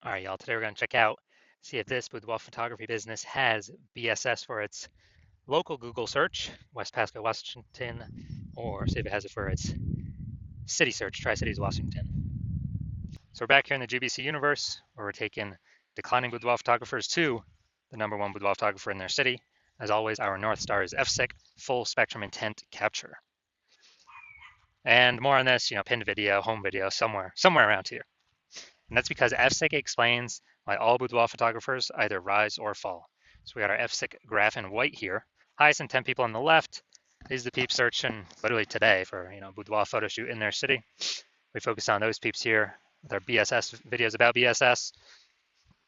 All right, y'all, today we're going to check out, see if this boudoir photography business has BSS for its local Google search, West Pasco, Washington, or see if it has it for its city search, Tri-Cities, Washington. So we're back here in the GBC universe, where we're taking declining boudoir photographers to the #1 boudoir photographer in their city. As always, our North Star is FSIC, full spectrum intent capture. And more on this, pinned video, home video, somewhere around here. And that's because FSIC explains why all boudoir photographers either rise or fall. So we got our FSIC graph in white here. Highest intent people on the left is the peep searching literally today for boudoir photo shoot in their city. We focus on those peeps here with our BSS videos about BSS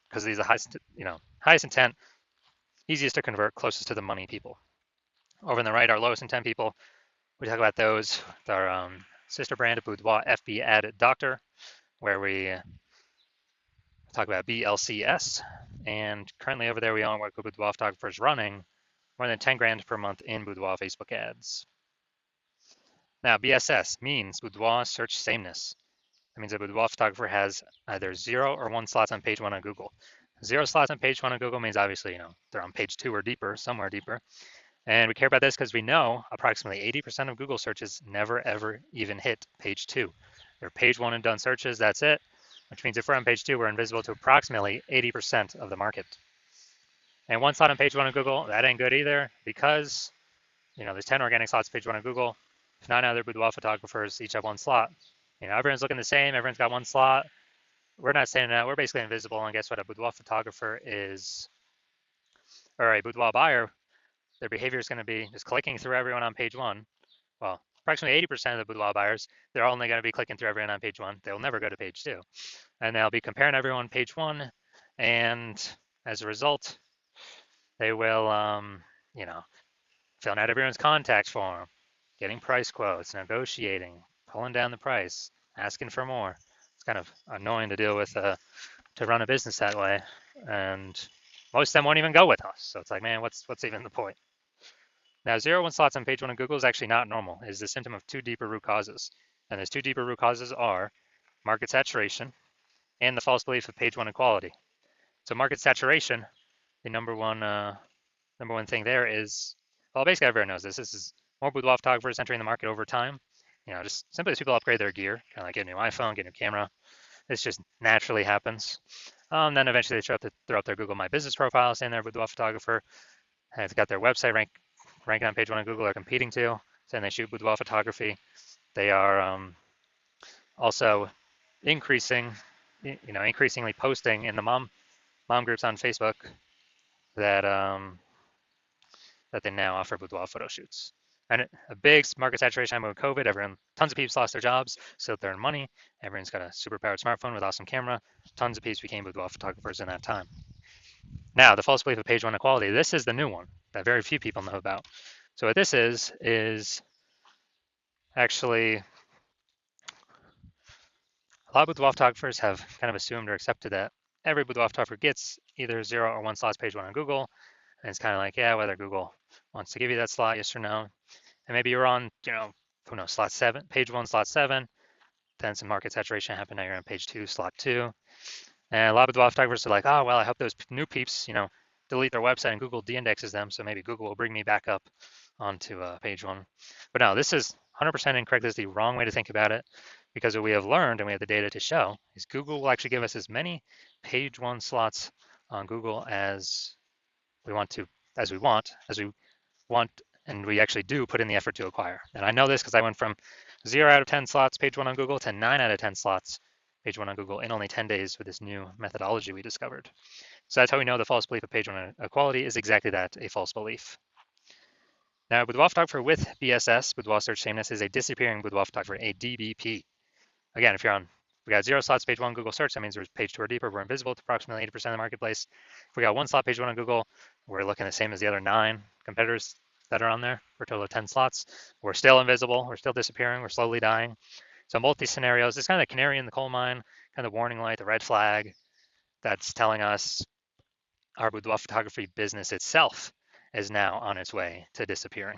because these are highest intent, easiest to convert, closest to the money people. Over on the right, our lowest intent people. We talk about those with our sister brand of Boudoir FB Ad Doctor, where we talk about BLCS, and currently over there we own what Boudoir photographers running more than 10 grand per month in Boudoir Facebook ads. Now BSS means Boudoir search sameness. That means a boudoir photographer has either 0 or 1 slots on page 1 on Google. 0 slots on page 1 on Google means obviously they're on page 2 or deeper, somewhere deeper. And we care about this because we know approximately 80% of Google searches never ever even hit page 2. They're page 1 and done searches, that's it. Which means if we're on page 2, we're invisible to approximately 80% of the market. And 1 slot on page 1 of Google, that ain't good either because, there's 10 organic slots page 1 of Google. If 9 other boudoir photographers each have 1 slot, everyone's looking the same, everyone's got 1 slot. We're not standing out, we're basically invisible. And guess what? A boudoir photographer is, or a boudoir buyer, their behavior is going to be just clicking through everyone on page 1. Well, approximately 80% of the boudoir buyers, they're only going to be clicking through everyone on page 1. They'll never go to page 2. And they'll be comparing everyone page 1. And as a result, they will, filling out everyone's contact form, getting price quotes, negotiating, pulling down the price, asking for more. It's kind of annoying to deal with, to run a business that way. And most of them won't even go with us. So it's like, man, what's even the point? Now, 0 1 slots on page 1 of Google is actually not normal. It is the symptom of 2 deeper root causes. And those 2 deeper root causes are market saturation and the false belief of page 1 equality. So market saturation, the number one thing there is, well, basically everyone knows this. This is more boudoir photographers entering the market over time. Just simply as people upgrade their gear, kind of like get a new iPhone, get a new camera. This just naturally happens. Then eventually they throw up their Google My Business profile, saying they're a boudoir photographer. And they've got their website ranking on page 1 on Google, are competing to, saying they shoot boudoir photography. They are also increasingly posting in the mom groups on Facebook that that they now offer boudoir photo shoots. And a big market saturation time with COVID, tons of people lost their jobs, so they earn money. Everyone's got a super powered smartphone with awesome camera. Tons of people became boudoir photographers in that time. Now, the false belief of page 1 equality, this is the new one that very few people know about. So what this is actually a lot of boudoir photographers have kind of assumed or accepted that every boudoir photographer gets either 0 or 1 slots page 1 on Google. And it's kind of like, yeah, whether Google wants to give you that slot, yes or no. And maybe you're on, who knows, slot 7, page 1, slot 7. Then some market saturation happened. Now you're on page 2, slot 2. And a lot of boudoir photographers are like, oh, well, I hope those new peeps, delete their website and Google de-indexes them. So maybe Google will bring me back up onto page 1. But no, this is 100% incorrect. This is the wrong way to think about it, because what we have learned, and we have the data to show, is Google will actually give us as many page 1 slots on Google as we want, and we actually do put in the effort to acquire. And I know this because I went from 0 out of 10 slots page 1 on Google to 9 out of 10 slots page 1 on Google in only 10 days with this new methodology we discovered. So that's how we know the false belief of page 1 equality is exactly that, a false belief. Now, boudoir photographer with BSS, boudoir search sameness, is a disappearing boudoir photographer, a DBP. Again, if you're on, we got 0 slots page 1 Google search, that means we're page 2 or deeper, we're invisible to approximately 80% of the marketplace. If we got 1 slot page 1 on Google, we're looking the same as the other 9 competitors that are on there for a total of 10 slots. We're still invisible, we're still disappearing, we're slowly dying. So multi scenarios, it's kind of the canary in the coal mine, kind of the warning light, the red flag that's telling us our boudoir photography business itself is now on its way to disappearing.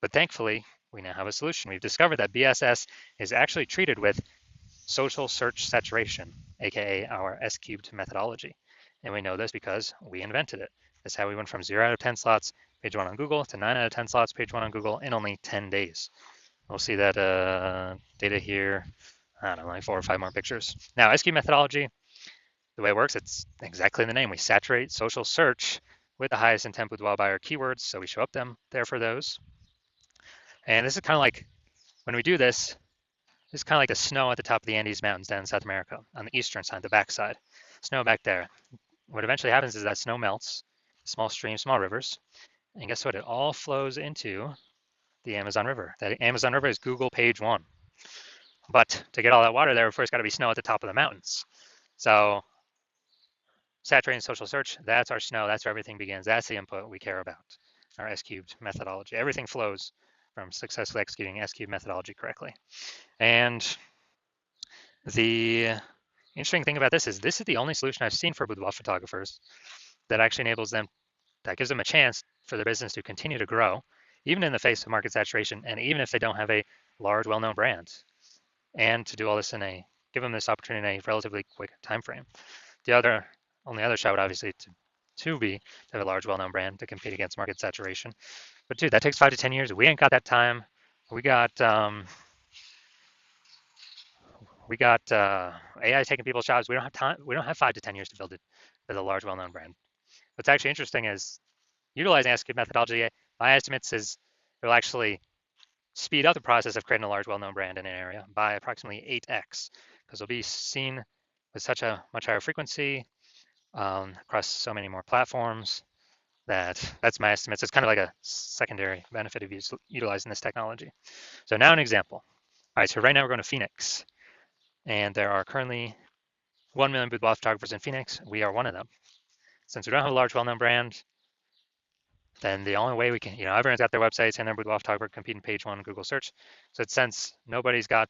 But thankfully, we now have a solution. We've discovered that BSS is actually treated with social search saturation, aka our S-cubed methodology. And we know this because we invented it. That's how we went from 0 out of 10 slots page 1 on Google to 9 out of 10 slots page 1 on Google in only 10 days. We'll see that data here. I don't know, like 4 or 5 more pictures. Now, S-cubed methodology, the way it works, it's exactly in the name. We saturate social search with the highest intent boudoir buyer keywords, so we show up them there for those. And this is kind of like, when we do this, it's kind of like the snow at the top of the Andes Mountains down in South America on the eastern side, the backside. Snow back there. What eventually happens is that snow melts, small streams, small rivers, and guess what? It all flows into the Amazon River. That Amazon River is Google page 1. But to get all that water there, first got to be snow at the top of the mountains. So saturating social search, that's our snow. That's where everything begins. That's the input we care about, our S-cubed methodology. Everything flows from successfully executing S-cubed methodology correctly. And the interesting thing about this is the only solution I've seen for boudoir photographers that actually enables them, that gives them a chance for their business to continue to grow, even in the face of market saturation, and even if they don't have a large, well-known brand, and to do all this give them this opportunity in a relatively quick time frame. The only other shot would obviously to have a large, well-known brand to compete against market saturation. But dude, that takes 5 to 10 years. We ain't got that time. We got AI taking people's jobs. We don't have time. We don't have 5 to 10 years to build it as a large, well-known brand. What's actually interesting is utilizing S-cubed methodology. My estimates is it will actually speed up the process of creating a large, well-known brand in an area by approximately 8x, because it'll be seen with such a much higher frequency across so many more platforms. That's my estimates. It's kind of like a secondary benefit of utilizing this technology. So now an example. All right, so right now we're going to Phoenix, and there are currently 1 million boudoir photographers in Phoenix. We are one of them. Since we don't have a large, well-known brand, then the only way we can, everyone's got their websites and their boudoir photographer competing page 1 in Google search. So since nobody's got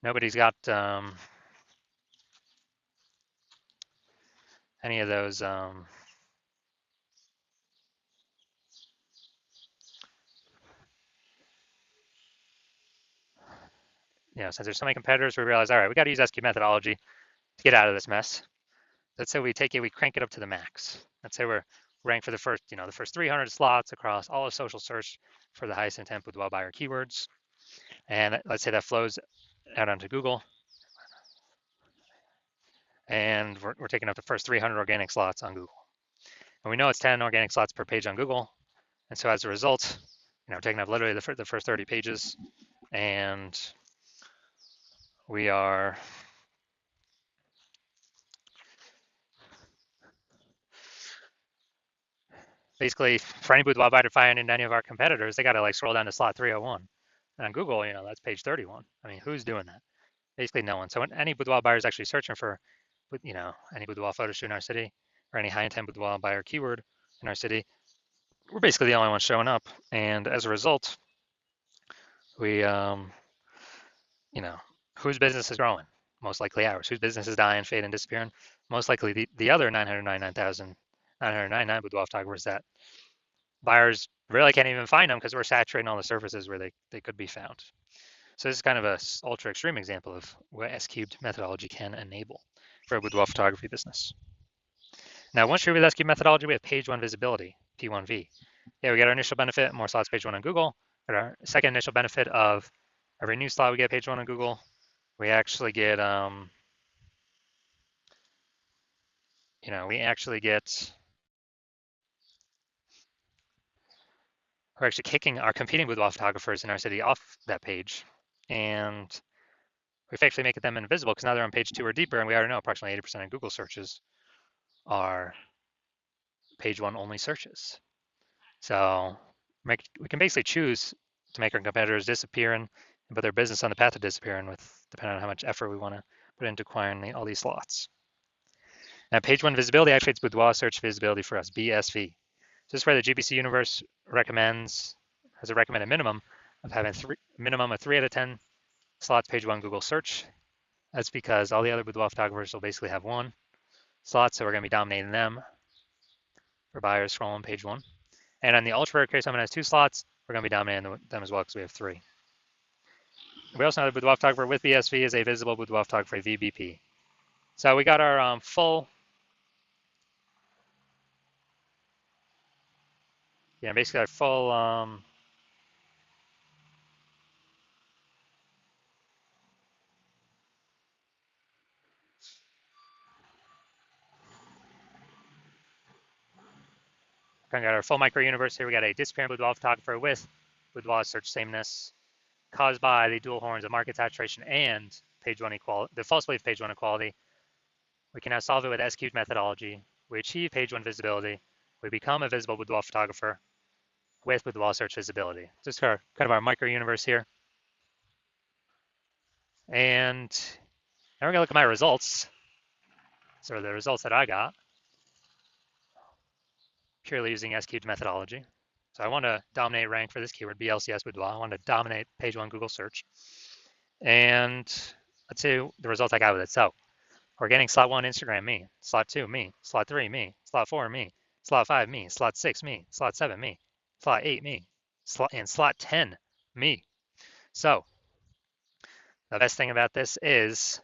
any of those since there's so many competitors, we realize, all right, we got to use S-cubed methodology to get out of this mess. Let's say we crank it up to the max. Let's say we're ranked for the first 300 slots across all of social search for the highest intent boudoir buyer keywords. And let's say that flows out onto Google. And we're taking up the first 300 organic slots on Google. And we know it's 10 organic slots per page on Google. And so as a result, we're taking up literally the first 30 pages. And we are basically, for any boudoir buyer to find in any of our competitors, they got to scroll down to slot 301. And on Google, that's page 31. I mean, who's doing that? Basically no one. So when any boudoir buyer is actually searching for, any boudoir photo shoot in our city or any high intent boudoir buyer keyword in our city, we're basically the only ones showing up. And as a result, we, whose business is growing? Most likely ours. Whose business is dying, fading, disappearing? Most likely the other 999,999 boudoir photographers that buyers really can't even find them because we're saturating all the surfaces where they could be found. So this is kind of a ultra extreme example of what S-cubed methodology can enable for a boudoir photography business. Now, once you're with S-cubed methodology, we have page 1 visibility, P1V. Yeah, we get our initial benefit, more slots page 1 on Google. But our second initial benefit of every new slot we get page 1 on Google, we actually get, we're actually kicking our competing boudoir photographers in our city off that page. And we effectively make them invisible because now they're on page 2 or deeper, and we already know approximately 80% of Google searches are page 1 only searches. So we can basically choose to make our competitors disappear and put their business on the path of disappearing depending on how much effort we want to put into acquiring all these slots. Now, page 1 visibility activates boudoir search visibility for us, BSV. So this is where the GPC universe has a recommended minimum of having minimum of 3 out of 10 slots page 1 Google search. That's because all the other boudoir photographers will basically have 1 slot, so we're going to be dominating them for buyers scrolling page 1. And on the ultra rare case, someone has 2 slots, we're going to be dominating them as well because we have 3. We also know the boudoir photographer with BSV is a visible boudoir photographer VBP. So we got our full, basically our full kind of got our full micro universe here. We got a disappearing boudoir photographer with boudoir search sameness caused by the dual horns of market saturation and page one equality, the false belief page one equality. We can now solve it with S-cubed methodology. We achieve page one visibility. We become a visible boudoir photographer with boudoir search visibility. Just kind of our micro universe here. And now we're gonna look at my results. So the results that I got purely using S-cubed methodology. So I want to dominate rank for this keyword, BLCS boudoir. I want to dominate page one Google search. And let's see the results I got with it. So we're getting slot one, Instagram, me. Slot two, me. Slot three, me. Slot four, me. Slot five, me. Slot six, me. Slot seven, me. Slot eight, me. Slot 10, me. So the best thing about this is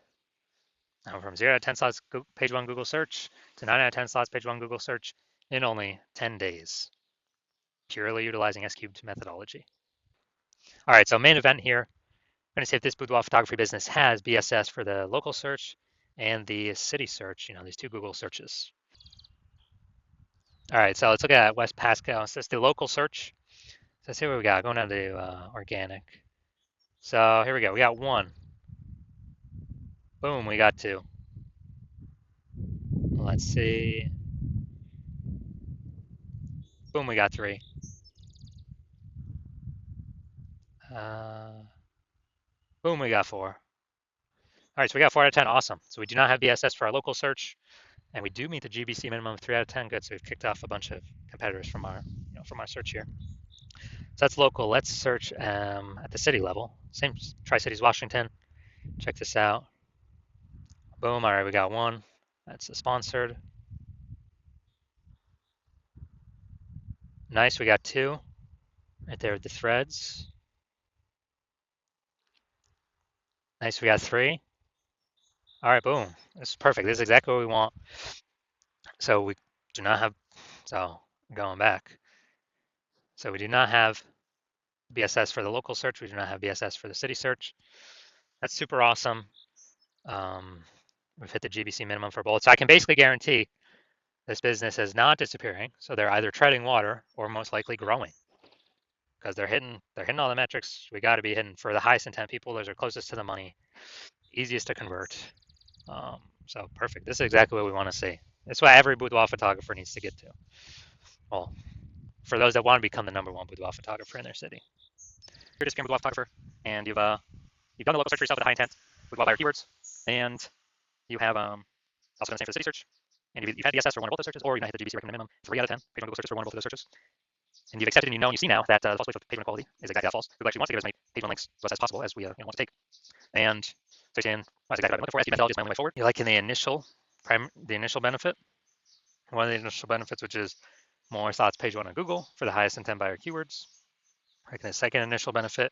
from 0 to 10 slots page one Google search to 9 out of 10 slots page one Google search in only 10 days, purely utilizing S-cubed methodology. All right, so main event here. I'm going to see if this boudoir photography business has BSS for the local search and the city search, these two Google searches. All right, so let's look at West Pasco. So it's the local search. So let's see what we got. Going down to organic. So here we go. We got one. Boom, we got two. Let's see. Boom, we got three. Boom, we got four. All right, so we got 4 out of 10. Awesome. So we do not have BSS for our local search, and we do meet the GBC minimum of 3 out of 10. Good. So we've kicked off a bunch of competitors from our, from our search here. So that's local. Let's search at the city level. Same Tri-Cities, Washington. Check this out. Boom. All right, we got one. That's a sponsored. Nice. We got two right there with the threads. Nice. We got three. All right, boom. This is perfect. This is exactly what we want. So we do not have, so going back. So we do not have BSS for the local search. We do not have BSS for the city search. That's super awesome. We've hit the GBC minimum for both. So I can basically guarantee this business is not disappearing. So they're either treading water or most likely growing because they're hitting all the metrics we got to be hitting for the highest intent people. Those are closest to the money, easiest to convert. So perfect. This is exactly what we want to see. That's what every boudoir photographer needs to get to. Well, for those that want to become the number one boudoir photographer in their city. You're a discount boudoir photographer, and you've done the local search for yourself with a high intent boudoir buyer keywords, and you have also done the same for the city search, and you've had DSS for one of both those searches, or you've hit the GBC recommended minimum 3 out of 10 page one Google searches for one or both of those searches, and you've accepted and you see now that the false belief of page one quality is exactly that false. Google actually wants to give as many page one links to us as possible as we want to take, and so you're saying, that's exactly what I'm looking for. SEO methodology is my only way forward. You're liking the initial benefit, one of the initial benefits, which is more slots page one on Google for the highest intent buyer keywords. Liking the second initial benefit,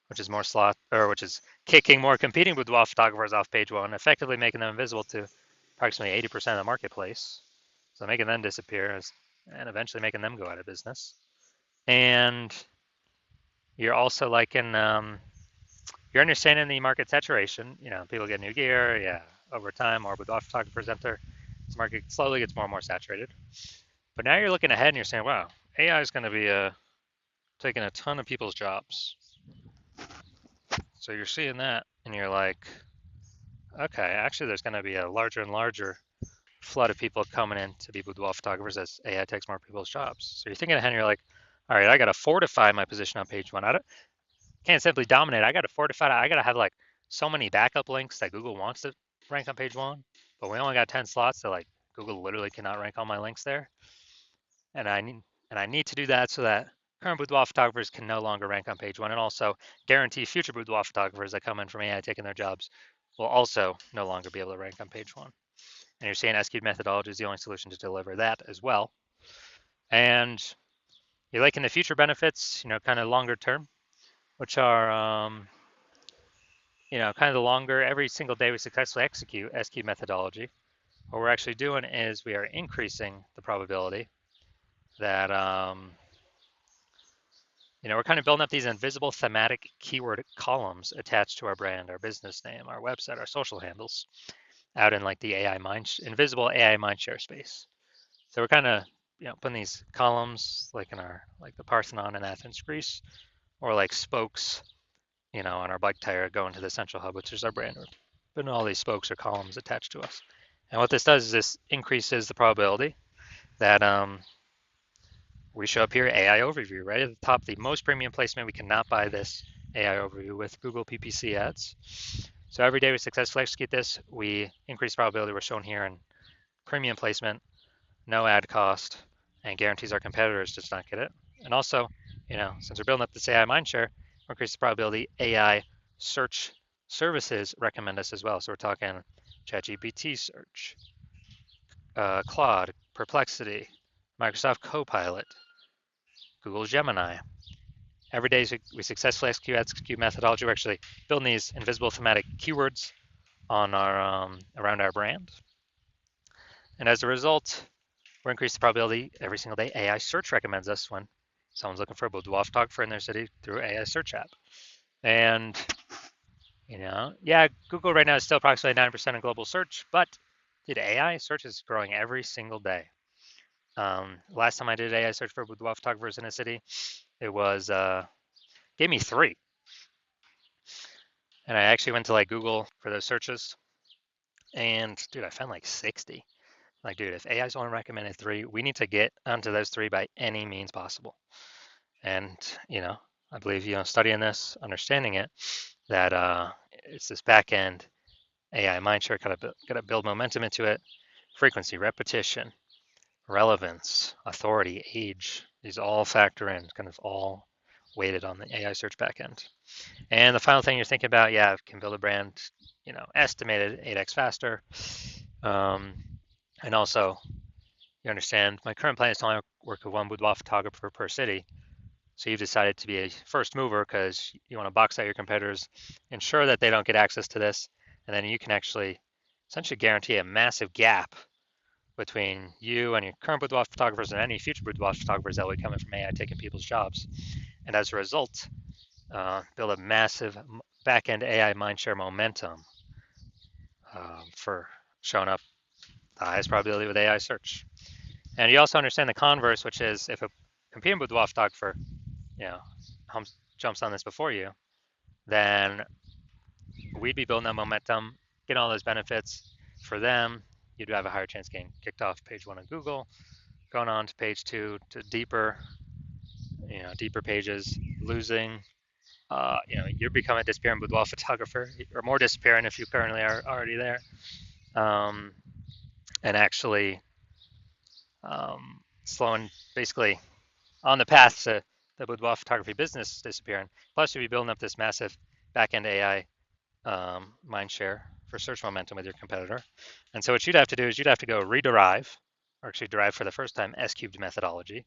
which is which is kicking more competing boudoir photographers off page one, effectively making them invisible to approximately 80% of the marketplace. So making them disappear and eventually making them go out of business. And you're also liking, you're understanding the market saturation. People get new gear, over time, more boudoir photographers enter. This market slowly gets more and more saturated. But now you're looking ahead and you're saying, wow, AI is going to be taking a ton of people's jobs. So you're seeing that and you're like, okay, actually there's going to be a larger and larger flood of people coming in to be boudoir photographers as AI takes more people's jobs. So you're thinking ahead and you're like, all right, I got to fortify my position on page one. I can't simply dominate. I got to fortify it. I got to have like so many backup links that Google wants to rank on page one, but we only got 10 slots, so like Google literally cannot rank all my links there. And I need to do that so that current boudoir photographers can no longer rank on page one, and also guarantee future boudoir photographers that come in from AI taking their jobs will also no longer be able to rank on page one. And you're saying S-cubed methodology is the only solution to deliver that as well. And you're liking the future benefits, kind of longer term, which are kind of the longer, every single day we successfully execute SQ methodology, what we're actually doing is we are increasing the probability that, we're kind of building up these invisible thematic keyword columns attached to our brand, our business name, our website, our social handles, out in like the invisible AI mindshare space. So we're kind of, putting these columns like in like the Parthenon in Athens, Greece, or like spokes, on our bike tire going to the central hub, which is our brand. We're putting all these spokes or columns attached to us. And what this does is this increases the probability that we show up here, AI overview, right at the top, the most premium placement. We cannot buy this AI overview with Google PPC ads. So every day we successfully execute this, we increase probability we're shown here in premium placement, no ad cost, and guarantees our competitors does not get it. And also, since we're building up this AI mindshare, we increase the probability AI search services recommend us as well. So we're talking ChatGPT search, Claude, Perplexity, Microsoft Copilot, Google Gemini. Every day we successfully execute methodology. We're actually building these invisible thematic keywords on our around our brand. And as a result, we're increasing the probability every single day AI search recommends us when someone's looking for a boudoir photographer in their city through AI search app. And, Google right now is still approximately 9% of global search, but dude, AI search is growing every single day. Last time I did AI search for boudoir photographers in a city, it was gave me 3. And I actually went to like Google for those searches, and dude, I found like 60. Like, dude, if AI's only recommended 3, we need to get onto those 3 by any means possible. And I believe studying this, understanding it, that it's this back end AI mindshare. Got to build momentum into it. Frequency, repetition, relevance, authority, age. These all factor in, kind of all weighted on the AI search backend. And the final thing you're thinking about, can build a brand, estimated 8x faster. And also, you understand my current plan is to only work with one boudoir photographer per city. So you've decided to be a first mover because you want to box out your competitors, ensure that they don't get access to this, and then you can actually essentially guarantee a massive gap between you and your current boudoir photographers and any future boudoir photographers that will be coming from AI taking people's jobs. And as a result, build a massive back-end AI mindshare momentum for showing up the highest probability with AI search. And you also understand the converse, which is if a competing boudoir photographer, jumps on this before you, then we'd be building that momentum, getting all those benefits for them. You'd have a higher chance getting kicked off page 1 of Google, going on to page 2 to deeper pages, losing. You're becoming a disappearing boudoir photographer, or more disappearing if you currently are already there, and actually slowing, basically on the path to the boudoir photography business disappearing. Plus, you'll be building up this massive back-end AI mindshare for search momentum with your competitor. And so what you'd have to do is you'd have to go rederive, or actually derive for the first time S-cubed methodology.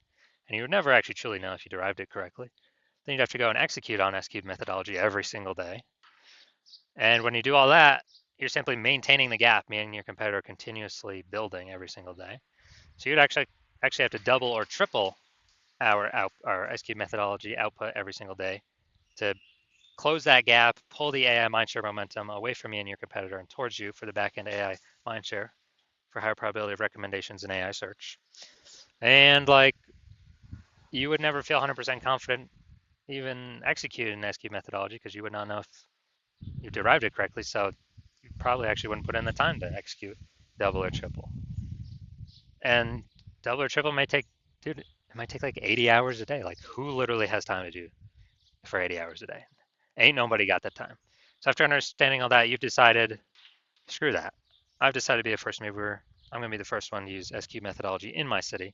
And you would never actually truly know if you derived it correctly. Then you'd have to go and execute on S-cubed methodology every single day. And when you do all that, you're simply maintaining the gap, meaning your competitor continuously building every single day. So you'd actually have to double or triple our S-cubed methodology output every single day to close that gap, pull the AI mindshare momentum away from you and your competitor and towards you for the backend AI mindshare for higher probability of recommendations in AI search. And you would never feel 100% confident even executing an SQ methodology because you would not know if you derived it correctly. So you probably actually wouldn't put in the time to execute double or triple. And double or triple might take like 80 hours a day. Like, who literally has time to do for 80 hours a day? Ain't nobody got that time. So after understanding all that, you've decided, screw that. I've decided to be a first mover. I'm going to be the first one to use SQ methodology in my city.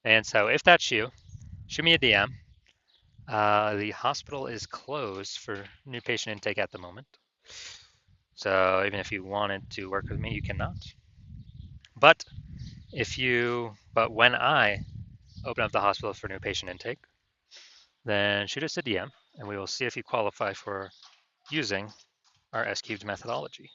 And so if that's you, shoot me a DM. The hospital is closed for new patient intake at the moment. So even if you wanted to work with me, you cannot. But when I open up the hospital for new patient intake, then shoot us a DM and we will see if you qualify for using our S cubed methodology.